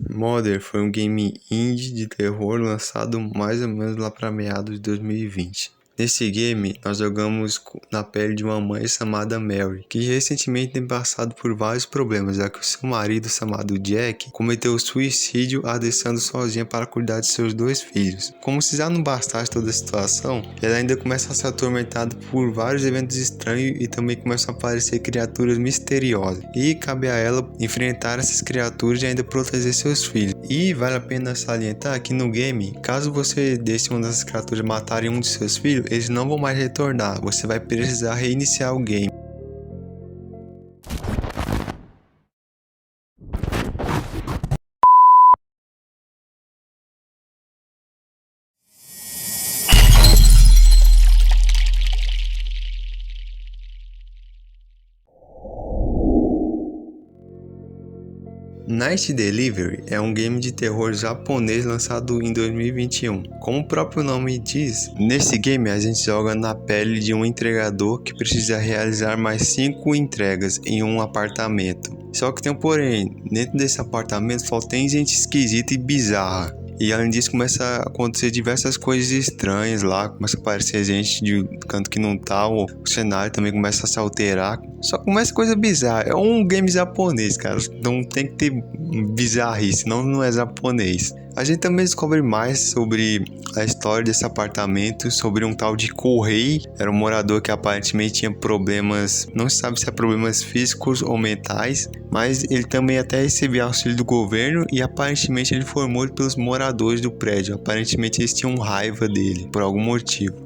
Mother foi um game indie de terror lançado mais ou menos lá para meados de 2020. Nesse game, nós jogamos na pele de uma mãe chamada Mary, que recentemente tem passado por vários problemas, já que o seu marido, chamado Jack, cometeu suicídio a deixando sozinha para cuidar de seus 2 filhos. Como se já não bastasse toda a situação, ela ainda começa a ser atormentada por vários eventos estranhos e também começam a aparecer criaturas misteriosas. E cabe a ela enfrentar essas criaturas e ainda proteger seus filhos. E vale a pena salientar que no game, caso você deixe uma dessas criaturas matarem um de seus filhos, eles não vão mais retornar, você vai precisar reiniciar o game. Night Delivery é um game de terror japonês lançado em 2021. Como o próprio nome diz, nesse game a gente joga na pele de um entregador que precisa realizar mais 5 entregas em um apartamento. Só que tem um porém, dentro desse apartamento só tem gente esquisita e bizarra. E além disso começa a acontecer diversas coisas estranhas lá, começa a aparecer gente de canto que não tá, o cenário também começa a se alterar. Só começa coisa bizarra, é um game japonês, cara, não tem que ter bizarrice, senão não é japonês. A gente também descobre mais sobre a história desse apartamento, sobre um tal de Kohei, era um morador que aparentemente tinha problemas, não se sabe se é problemas físicos ou mentais, mas ele também até recebia auxílio do governo e aparentemente ele foi morto pelos moradores do prédio, aparentemente eles tinham raiva dele, por algum motivo.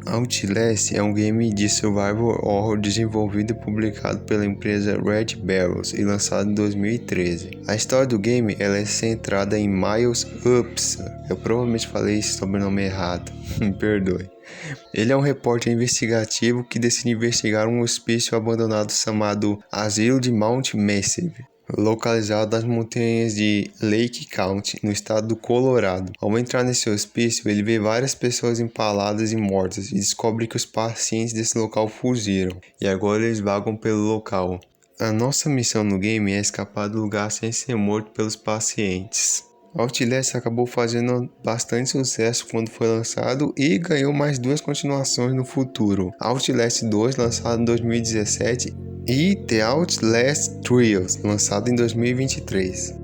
Outlast é um game de survival horror desenvolvido e publicado pela empresa Red Barrels e lançado em 2013. A história do game ela é centrada em Miles Upson. Eu provavelmente falei esse sobrenome errado, me perdoe. Ele é um repórter investigativo que decide investigar um hospício abandonado chamado Asilo de Mount Massive, localizado nas montanhas de Lake County, no estado do Colorado. Ao entrar nesse hospício, ele vê várias pessoas empaladas e mortas e descobre que os pacientes desse local fugiram e agora eles vagam pelo local. A nossa missão no game é escapar do lugar sem ser morto pelos pacientes. Outlast acabou fazendo bastante sucesso quando foi lançado e ganhou mais 2 continuações no futuro. Outlast 2, lançado em 2017, e The Outlast Trials, lançado em 2023.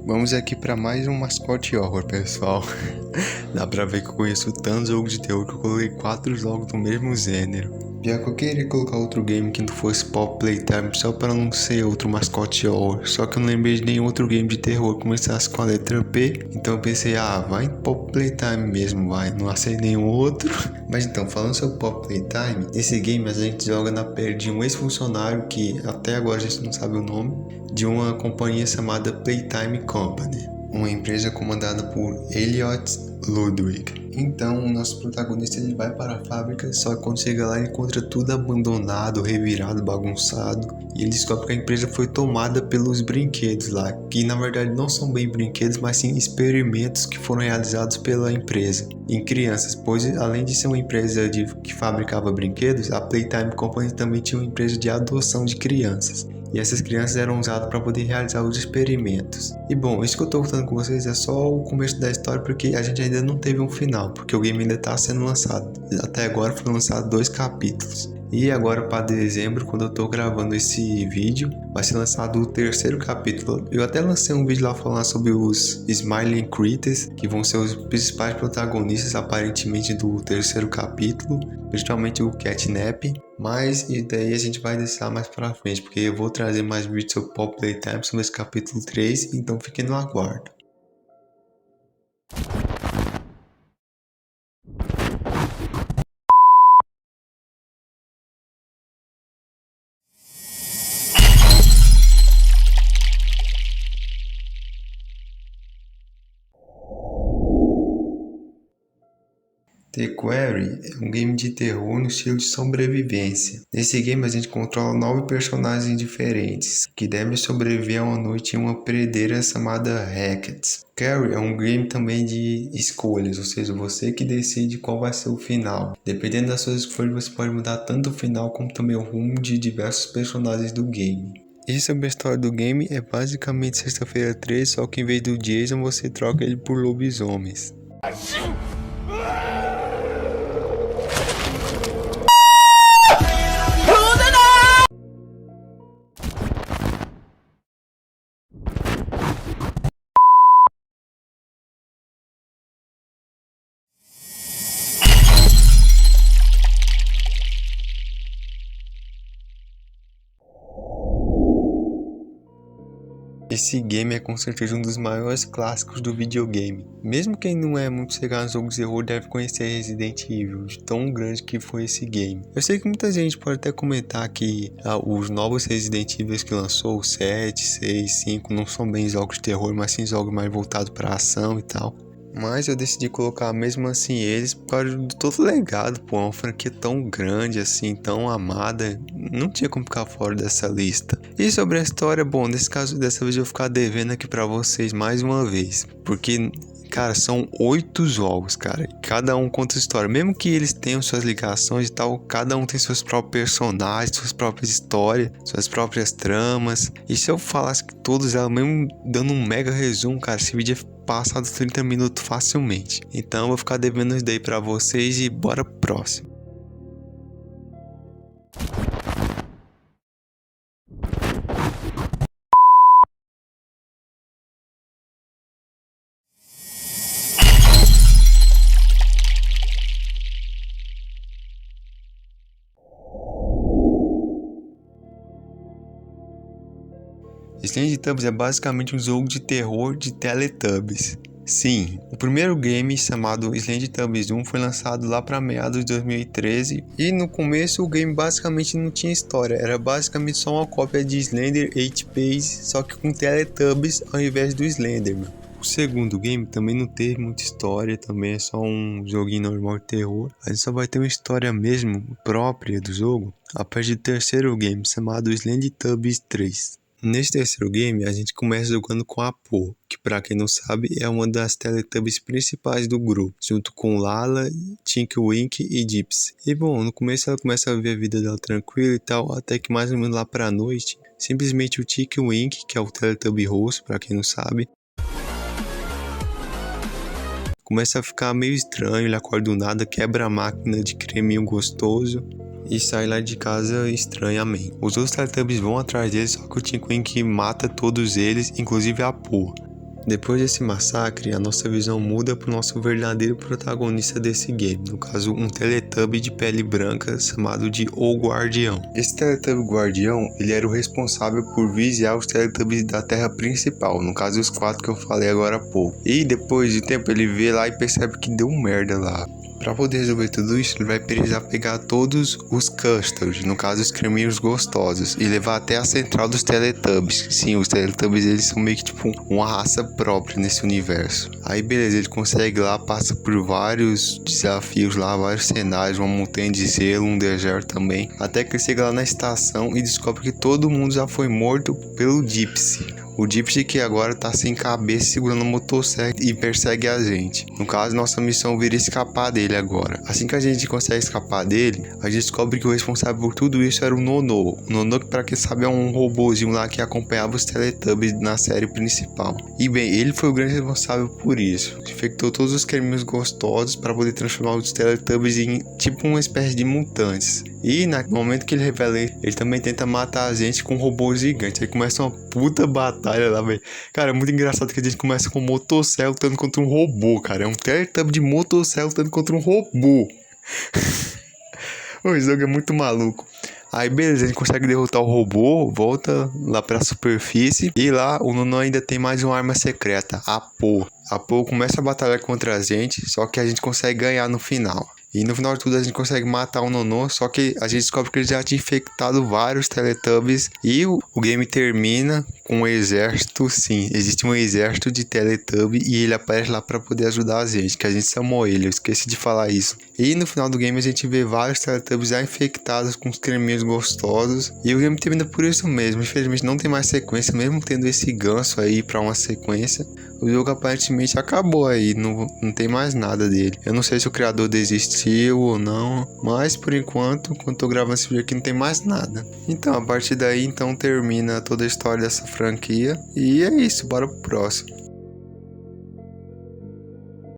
Vamos aqui para mais um mascote horror, pessoal. Dá pra ver que eu conheço tanto jogo de terror que eu coloquei 4 jogos do mesmo gênero. Já que eu queria colocar outro game que não fosse Pop Playtime só para não ser outro mascote horror. Só que eu não lembrei de nenhum outro game de terror que começasse com a letra P. Então eu pensei, vai em Pop Playtime mesmo, vai. Não achei nenhum outro. Mas então, falando sobre Pop Playtime, nesse game a gente joga na pele de um ex-funcionário que até agora a gente não sabe o nome, de uma companhia chamada Playtime Company, uma empresa comandada por Elliot Ludwig. Então o nosso protagonista ele vai para a fábrica, só que quando chega lá ele encontra tudo abandonado, revirado, bagunçado, e ele descobre que a empresa foi tomada pelos brinquedos lá, que na verdade não são bem brinquedos, mas sim experimentos que foram realizados pela empresa em crianças, pois além de ser uma empresa que fabricava brinquedos, a Playtime Company também tinha uma empresa de adoção de crianças. E essas crianças eram usadas para poder realizar os experimentos. E bom, isso que eu estou contando com vocês é só o começo da história, porque a gente ainda não teve um final, porque o game ainda está sendo lançado. Até agora foram lançados 2 capítulos. E agora para dezembro, quando eu tô gravando esse vídeo, vai ser lançado o terceiro capítulo. Eu até lancei um vídeo lá falando sobre os Smiling Critters, que vão ser os principais protagonistas aparentemente do terceiro capítulo, principalmente o Catnap. Mas e daí a gente vai deixar mais pra frente, porque eu vou trazer mais vídeos sobre Pop Playtime sobre esse capítulo 3, então fiquem no aguardo. The Quarry é um game de terror no estilo de sobrevivência. Nesse game a gente controla 9 personagens diferentes, que devem sobreviver a uma noite em uma prendeira chamada Hackett's. Quarry é um game também de escolhas, ou seja, você que decide qual vai ser o final. Dependendo das suas escolhas, você pode mudar tanto o final como também o rumo de diversos personagens do game. E sobre a história do game, é basicamente Sexta-feira 13, só que em vez do Jason você troca ele por lobisomens. Esse game é com certeza um dos maiores clássicos do videogame. Mesmo quem não é muito chegado nos jogos de terror deve conhecer Resident Evil, de tão grande que foi esse game. Eu sei que muita gente pode até comentar que os novos Resident Evil que lançou, o 7, 6, 5, não são bem jogos de terror, mas sim jogos mais voltados para ação e tal. Mas eu decidi colocar mesmo assim eles por causa do todo legado, pô, uma franquia tão grande assim, tão amada, não tinha como ficar fora dessa lista. E sobre a história, bom, nesse caso dessa vez eu vou ficar devendo aqui pra vocês mais uma vez, porque, cara, são 8 jogos, cara, cada um conta a história, mesmo que eles tenham suas ligações e tal, cada um tem seus próprios personagens, suas próprias histórias, suas próprias tramas, e se eu falasse que todos elas, mesmo dando um mega resumo, cara, esse vídeo é passado 30 minutos facilmente. Então eu vou ficar devendo isso daí pra vocês e bora pro próximo. Slendytubbies é basicamente um jogo de terror de Teletubbies. Sim, o primeiro game, chamado Slendytubbies 1, foi lançado lá para meados de 2013 e no começo o game basicamente não tinha história, era basicamente só uma cópia de Slender 8-Base, só que com Teletubbies ao invés do Slenderman. O segundo game também não teve muita história, também é só um joguinho normal de terror. A gente só vai ter uma história mesmo própria do jogo a partir do terceiro game, chamado Slendytubbies 3. Nesse terceiro game, a gente começa jogando com a Po, que pra quem não sabe é uma das Teletubbies principais do grupo, junto com Lala, Tinky Winky e Gypsy. E bom, no começo ela começa a viver a vida dela tranquila e tal, até que mais ou menos lá pra noite, simplesmente o Tinky Winky, que é o Teletubby rosto, pra quem não sabe, começa a ficar meio estranho, ele acorda do nada, quebra a máquina de creminho gostoso e sai lá de casa estranhamente. Os outros Teletubbies vão atrás deles, só que o Tinky Winky mata todos eles, inclusive a Po. Depois desse massacre, a nossa visão muda para o nosso verdadeiro protagonista desse game, no caso um Teletubby de pele branca chamado de O Guardião. Esse Teletubby Guardião, ele era o responsável por vigiar os Teletubbies da Terra principal, no caso os 4 que eu falei agora há pouco. E depois de tempo ele vê lá e percebe que deu merda lá. Para poder resolver tudo isso, ele vai precisar pegar todos os Custards, no caso os creminhos gostosos, e levar até a central dos Teletubbies. Sim, os Teletubbies eles são meio que tipo uma raça própria nesse universo. Aí beleza, ele consegue lá, passa por vários desafios lá, vários cenários, uma montanha de gelo, um deserto também, até que ele chega lá na estação e descobre que todo mundo já foi morto pelo Gypsy. O Dipstick agora tá sem cabeça segurando o motosserra e persegue a gente. No caso, nossa missão vira escapar dele agora. Assim que a gente consegue escapar dele, a gente descobre que o responsável por tudo isso era o Nono. O Nono, que pra quem sabe, é um robozinho lá que acompanhava os Teletubbies na série principal. E bem, ele foi o grande responsável por isso. Infectou todos os creminhos gostosos para poder transformar os Teletubbies em tipo uma espécie de mutantes. E no momento que ele revela ele também tenta matar a gente com um robô gigante. Aí começa uma puta batalha lá, velho. Cara, é muito engraçado que a gente começa com um motosserra lutando contra um robô, cara. É um Teletubby de motosserra lutando contra um robô. O jogo é muito maluco. Aí beleza, a gente consegue derrotar o robô, volta lá pra superfície. E lá o Nono ainda tem mais uma arma secreta, a Po. A Po começa a batalhar contra a gente, só que a gente consegue ganhar no final. E no final de tudo a gente consegue matar o Nono, só que a gente descobre que ele já tinha infectado vários Teletubbies. E o game termina com um exército, sim, existe um exército de Teletubbies e ele aparece lá para poder ajudar a gente, que a gente chamou ele, eu esqueci de falar isso. E no final do game a gente vê vários Teletubbies já infectados com os creminhos gostosos. E o game termina por isso mesmo, infelizmente não tem mais sequência, mesmo tendo esse gancho aí para uma sequência. O jogo aparentemente acabou aí, não tem mais nada dele. Eu não sei se o criador desistiu ou não, mas por enquanto, quando tô gravando esse vídeo aqui, não tem mais nada. Então, a partir daí, então termina toda a história dessa franquia. E é isso, bora pro próximo.